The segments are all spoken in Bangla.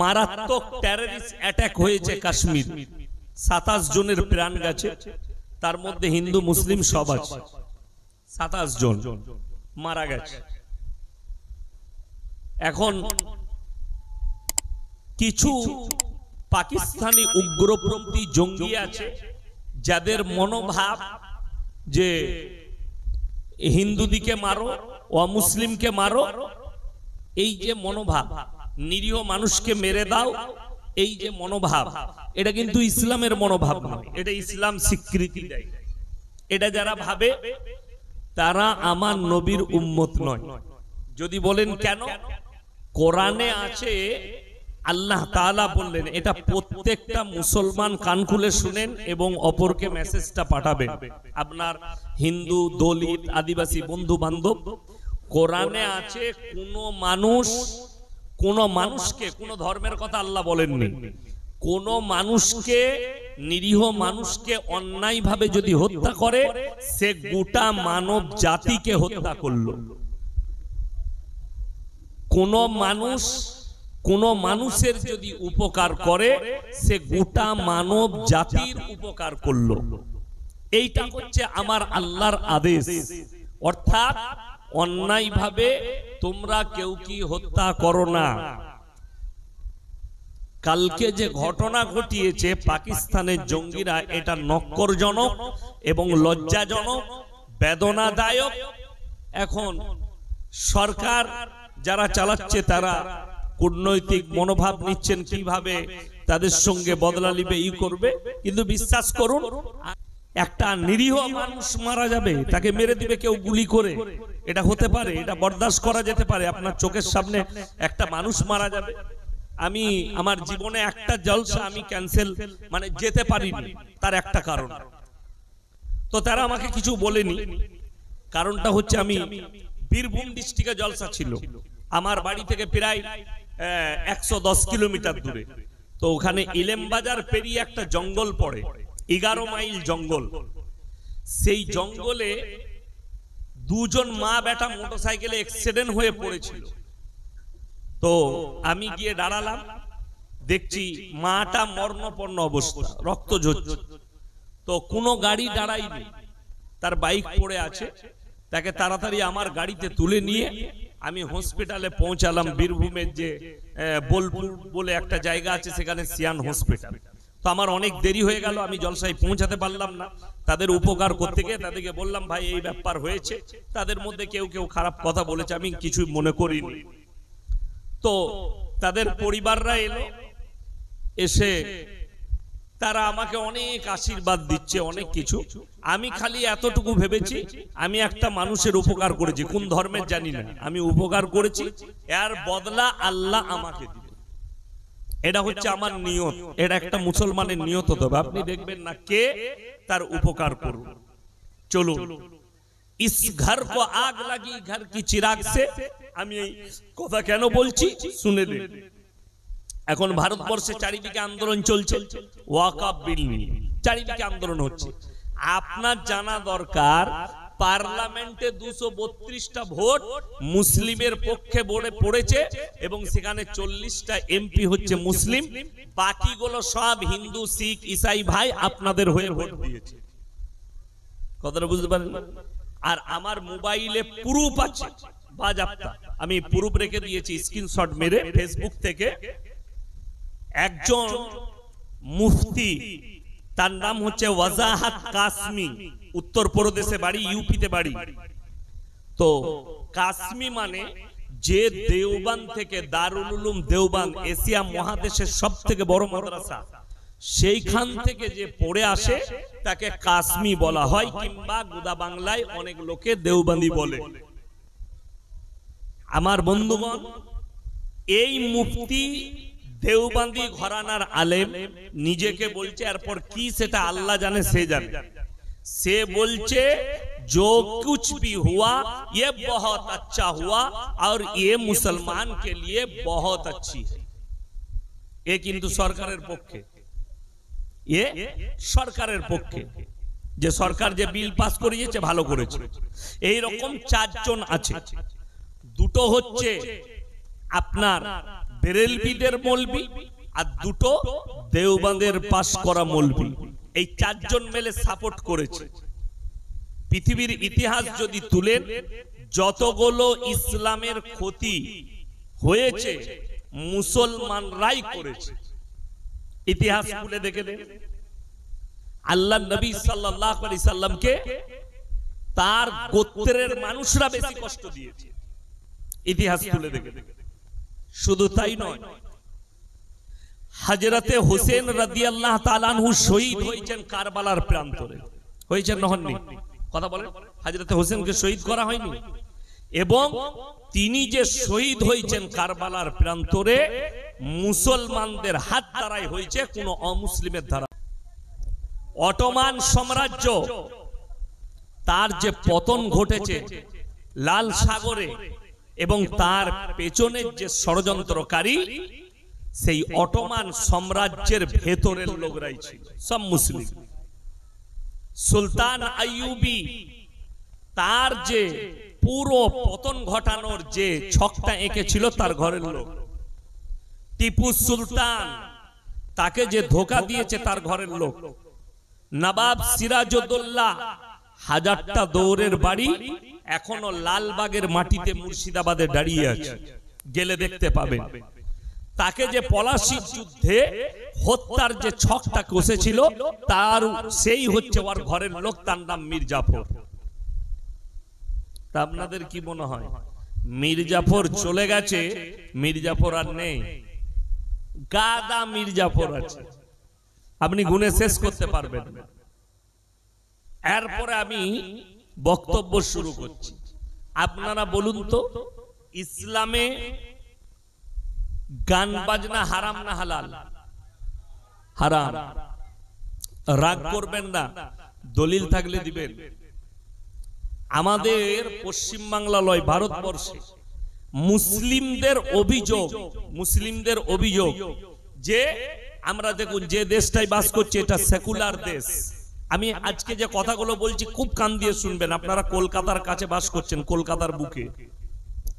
মারাত্মক টেররিস্ট অ্যাটাক হয়েছে কাশ্মীর, 27 জনের প্রাণ গেছে, তার মধ্যে হিন্দু মুসলিম সব আছে, 27 জন মারা গেছে। এখন কিছু পাকিস্তানি উগ্রপন্থী জঙ্গি আছে যাদের মনোভাব যে হিন্দুদিকে মারো, অমুসলিমকে মারো, এই যে মনোভাব, নিরীহ মানুষকে মেরে দাও, এই যে মনোভাব, এটা কিন্তু ইসলামের মনোভাব নয়, এটা ইসলাম স্বীকৃতি দেয়। এটা যারা ভাবে তারা আমার নবীর উম্মত নয়। যদি বলেন কেন, কোরআনে আছে, আল্লাহ তাআলা বললেন, এটা প্রত্যেকটা মুসলমান কান খুলে শুনেন এবং অপরকে মেসেজটা পাঠাবেন, আপনার হিন্দু, দলিত, আদিবাসী বন্ধু বান্ধব। কোরআনে আছে কোন মানুষকে, কোন ধর্মের কথা আল্লাহ বলেননি, কোন মানুষকে, নিরীহ মানুষকে অন্যায়ভাবে যদি হত্যা করে, সে গোটা মানব জাতিকে হত্যা করলো। কোন মানুষের যদি উপকার করে, সে গোটা মানব জাতির উপকার করলো। এইটা হচ্ছে আমার আল্লাহর আদেশ। অর্থাৎ অন্যায়ভাবে তোমরা কেউ কি হত্যা করো না। কালকে যে ঘটনা ঘটিয়েছে পাকিস্তানের জঙ্গিরা, এটা নক্করজনক এবং লজ্জাজনক, বেদনাদায়ক। এখন সরকার যারা চালাচ্ছে তারা কূটনৈতিক মনোভাব নিচ্ছেন কিভাবে তাদের সঙ্গে বদলা নিবে, ই করবে। কিন্তু বিশ্বাস করুন, একটা নিরীহ মানুষ মারা যাবে, তাকে মেরে দিবে কেউ গুলি করে, এটা হতে পারে, এটা বরদাস্ত করা যেতে পারে। আপনার চোখের সামনে একটা মানুষ মারা যাবে। আমি আমার জীবনে একটা জলসা আমি ক্যান্সেল যেতে পারিনি, তার একটা কারণ। তো তারা আমাকে কিছু বলেনি, কারণটা হচ্ছে আমি বীরভূম ডিস্ট্রিক্টে জলসা ছিল, আমার বাড়ি থেকে প্রায় 110 কিলোমিটার দূরে। তো ওখানে ইলেমবাজার পেরিয়ে একটা জঙ্গল পড়ে, 11 মাইল জঙ্গল। সেই জঙ্গলে দুজন মা বেটা মোটরসাইকেলে অ্যাক্সিডেন্ট হয়ে পড়েছিল। তো আমি গিয়ে দাঁড়ালাম, দেখছি মাটা মরণাপন্ন অবস্থা, রক্ত ঝরছে। তো কোনো গাড়ি দাঁড়ায়নি, তার বাইক পড়ে আছে। তাকে তাড়াতাড়ি আমার গাড়িতে তুলে নিয়ে আমি হসপিটালে পৌঁছালাম। বীরভূমের যে বোলপুর বলে একটা জায়গা আছে, সেখানে সিয়ান হসপিটাল। তো আমার অনেক দেরি হয়ে গেল, আমি জলসায় পৌঁছাতে পারলাম না। তাদের উপকার করতে গিয়ে তাদেরকে বললাম, ভাই এই ব্যাপার হয়েছে। তাদের মধ্যে কেউ খারাপ কথা বলেছে, আমি কিছু মনে করিনি। তো তাদের পরিবাররা এলো, এসে তারা আমাকে অনেক আশীর্বাদ দিচ্ছে, অনেক কিছু। আমি খালি এতটুকু ভেবেছি, আমি একটা মানুষের উপকার করেছি, কোন ধর্মের জানি না, আমি উপকার করেছি, এর বদলা আল্লাহ আমাকে দিবে। এটা হচ্ছে আমার নিয়ত, এটা একটা মুসলমানের নিয়ত হতে হবে। আপনি দেখবেন না কে তার উপকার করুন। চলুন, ইস ঘর কো আগ লাগি ঘর কি চিরাগ সে। আমি এই কথা কেন বলছি শুনে নিন। এখন ভারতবর্ষে চারিদিকে আন্দোলন চলছে, ওয়াকফ বিল নিয়ে চারিদিকে আন্দোলন হচ্ছে। আপনার জানা দরকার, পার্লামেন্টে 232টা ভোট মুসলিমের পক্ষে পড়েছে এবং সেখানে 40টা এমপি হচ্ছে মুসলিম, বাকিগুলো সব হিন্দু, শিখ, ইসাই ভাই আপনাদের হয়ে ভোট দিয়েছে। কথাটা বুঝতে পারেন? আর আমার মোবাইলে প্রুফ আছে, বাজেয়াপ্ত, আমি প্রুফ রেখে দিয়েছি স্ক্রিনশট মেরে ফেসবুক থেকে। একজন মুফতি, তার নাম হচ্ছে ওয়াজাহাত কাসমি, উত্তরপ্রদেশে বাড়ি, ইউপিতে বাড়ি। তো কাসমি মানে যে দেওবান থেকে, দারুল উলুম দেওবান এশিয়া মহাদেশের সব থেকে বড় মাদ্রাসা, সেইখান থেকে যে পড়ে আসে তাকে কাসমি বলা হয়, কিংবা গোদা বাংলায় অনেক লোকে দেওবান্দি বলে। আমার বন্ধুগণ, এই মুফতি দেওবান্দি ঘরানার আলেম নিজেকে বলছে, এরপর কি সেটা আল্লাহ জানে, সে জানে। সে বলছে जो कुछ भी हुआ ये बहुत अच्छा हुआ और ये मुसलमान के लिए बहुत अच्छी है। ये किंतु सरकारेर पक्षे, ये सरकारेर पक्षे, যে সরকার যে বিল পাস করিয়েছে ভালো করেছে। এই রকম 4 জন আছে। দুটো হচ্ছে আপনার বেরেলভিদের মৌলবি আর দুটো দেওবন্দের পাশ করা মৌলবি, এই চারজন মিলে সাপোর্ট করেছে। পৃথিবীর ইতিহাস যদি তুলেন, যতগুলো ইসলামের ক্ষতি হয়েছে মুসলমানরাই করেছে। ইতিহাস খুলে দেখে দেন, আল্লাহ নবী সাল্লাল্লাহু আলাইহি সাল্লামকে তার গোত্রের মানুষরা বেশি কষ্ট দিয়েছে। ইতিহাস তুলে দেখে দেন। শুধু তাই নয়, হযরতে হোসেন রাদিয়াল্লাহু তাআলা আনহু শহীদ হয়েছেন কারবালার প্রান্তরে। হয়েছেন না হননি? কথা বলেন, হযরতে হোসেনকে শহীদ করা হয়নি? এবং তিনি যে শহীদ হয়েছেন কারবালার প্রান্তরে মুসলমানদের হাত দ্বারাই হয়েছে, কোনো অমুসলিমের দ্বারা। অটোমান সাম্রাজ্য তার যে পতন ঘটেছে লাল সাগরে, এবং তার পেছনের যে ষড়যন্ত্রকারী, সেই অটোমান সাম্রাজ্যের ভেতরের লোকরাই ছিল সব মুসলিম। সুলতান আইয়ুবী তার যে পুরো পতন ঘটানোর যে ছকটা এঁকেছিল তার ঘরের লোক। টিপু সুলতান তাকে যে ধোঁকা দিয়েছে তার ঘরের লোক। নবাব সিরাজউদ্দৌলা হাজারটা দৌড়ের বাড়ি এখনো লালবাগের মাটিতে মুর্শিদাবাদে দাঁড়িয়ে আছে, গেলে দেখতে পাবেন। তাকে যে পলাশির যুদ্ধে হত্যার যে ছকটা কষেছিল তার সেই হচ্ছে ওর ঘরের লোক, তার নাম মীর জাফর। তা আপনাদের কি মনে হয় মীর জাফর চলে গেছে? মীর জাফর আর নেই, গাদা মীর জাফর আছে, আপনি গুনে শেষ করতে পারবেন না। এরপরে আমি বক্তব্য শুরু করছি। আপনারা বলুন তো, ইসলামে গান বাজনা হারাম না হালাল? হারাম। রাগ করবেন না, দলিল থাকলে দিবেন। আমাদের পশ্চিম বাংলা লয়, ভারতবর্ষে মুসলিমদের অভিযোগ যে আমরা দেখুন যে দেশটাই বাস করছে এটা সেকুলার দেশ। আমি আজকে যে কথাগুলো বলছি খুব কান দিয়ে শুনবেন। আপনারা কলকাতার কাছে বাস করছেন, কলকাতার বুকে,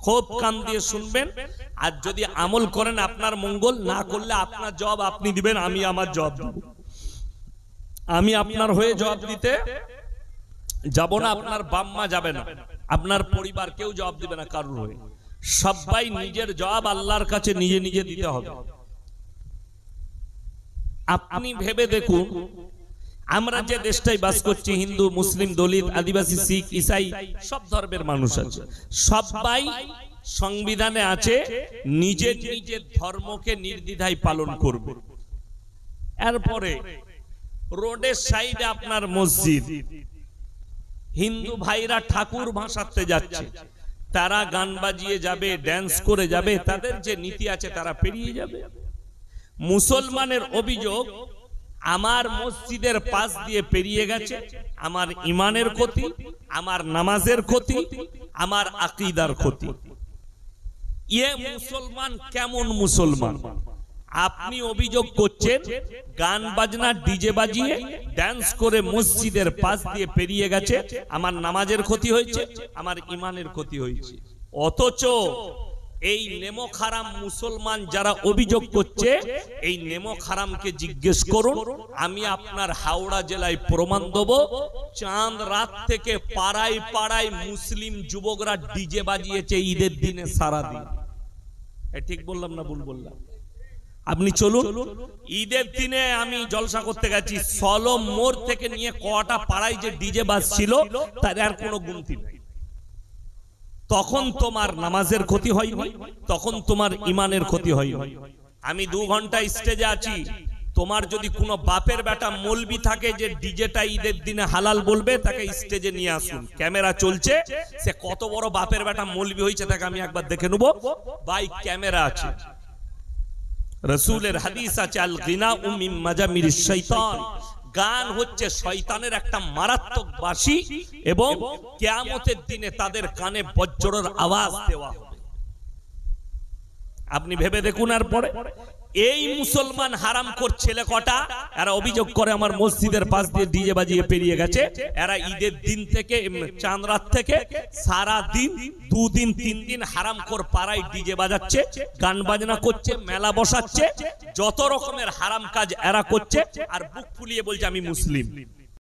খুব কান দিয়ে শুনবেন। আর যদি আমল করেন আপনার মঙ্গল, না করলে আপনার জবাব আপনি দিবেন, আমি আমার জবাব দেব। আমি আপনার হয়ে জবাব দিতে যাব না, আপনার বাম্মা যাবে না, আপনার পরিবার কেউ জবাব দিবে না কারোর হয়ে। সবাই নিজের জবাব আল্লাহর কাছে নিজে নিজে দিতে হবে। আপনি ভেবে দেখুন, আমরা যে দেশটাই বাস করছি, হিন্দু, মুসলিম, দলিত, আদিবাসী, শিখ, ইসাই, সব ধর্মের মানুষ আছে। সবাই সংবিধানে আছে নিজের নিজের ধর্মকে নির্দ্বিধায় পালন করবে। এরপরে রোডের সাইডে আপনার মসজিদ, হিন্দু ভাইরা ঠাকুর ভাসাতে যাচ্ছে, তারা গান বাজিয়ে যাবে, ড্যান্স করে যাবে, তাদের যে নীতি আছে তারা পেরিয়ে যাবে। মুসলমানের অভিযোগ, আমার মসজিদের পাশ দিয়ে পেরিয়ে গেছে, আমার ইমানের ক্ষতি, আমার নামাজের ক্ষতি, আমার আকীদার ক্ষতি। এ মুসলমান কেমন মুসলমান? আপনি অভিযোগ করছেন গান বাজনা ডিজে বাজিয়ে ড্যান্স করে মসজিদের পাশ দিয়ে পেরিয়ে গেছে, আমার নামাজের ক্ষতি হয়েছে, আমার ইমানের ক্ষতি হয়েছে। অথচ এই নেমক হারাম মুসলমান যারা অভিযোগ করছে, এই নেমক হারামকে জিজ্ঞেস করুন। আমি আপনার হাওড়া জেলায় প্রমাণ দেব, চাঁদ রাত থেকে পাড়ায় পাড়ায় মুসলিম যুবকরা ডিজে বাজিয়েছে ঈদের দিনে সারাদিন। ঠিক বললাম না ভুল বললাম? আপনি চলুন, ঈদের দিনে আমি জলসা করতে গেছি, সলম মোড় থেকে নিয়ে কটা পাড়ায় যে ডিজে বাজছিল তার আর কোনো গুনতি নেই। তখন তোমার নামাজের ক্ষতি হয়নি, তখন তোমার ইমানের ক্ষতি হয়নি। আমি 2 ঘন্টা স্টেজে আছি, তোমার যদি কোনো বাপের বেটা মৌলবি থাকে যে ডিজেটা ঈদের দিনে হালাল বলবে, তাকে স্টেজে নিয়ে আসুন। ক্যামেরা চলছে, সে কত বড় বাপের বেটা মৌলবি হয়েছে তাকে আমি একবার দেখে নেব। ভাই ক্যামেরা আছে, রাসূলের হাদিস আছে, আল গিনাউ মিন মাজামিরিশ শাইতান, গান হচ্ছে শয়তানের একটা মারাত্মক বাঁশি, এবং কিয়ামতের দিনে তাদের কানে বজ্রের আওয়াজ দেওয়া হবে। আপনি ভেবে দেখুন। আর পরে এই মুসলমান হারাম করছে কটা, এরা অভিযোগ করে আমার মসজিদের পাশ দিয়ে ডিজে বাজিয়ে পেরিয়ে গেছে। এরা ঈদের দিন থেকে চাঁদ রাত থেকে সারা দিন 2 দিন 3 দিন হারাম কর পাড়ায় ডিজে বাজাচ্ছে, গান বাজনা করছে, মেলা বসাচ্ছে, যত রকমের হারাম কাজ এরা করছে, আর বুক ফুলিয়ে বলছে আমি মুসলিম।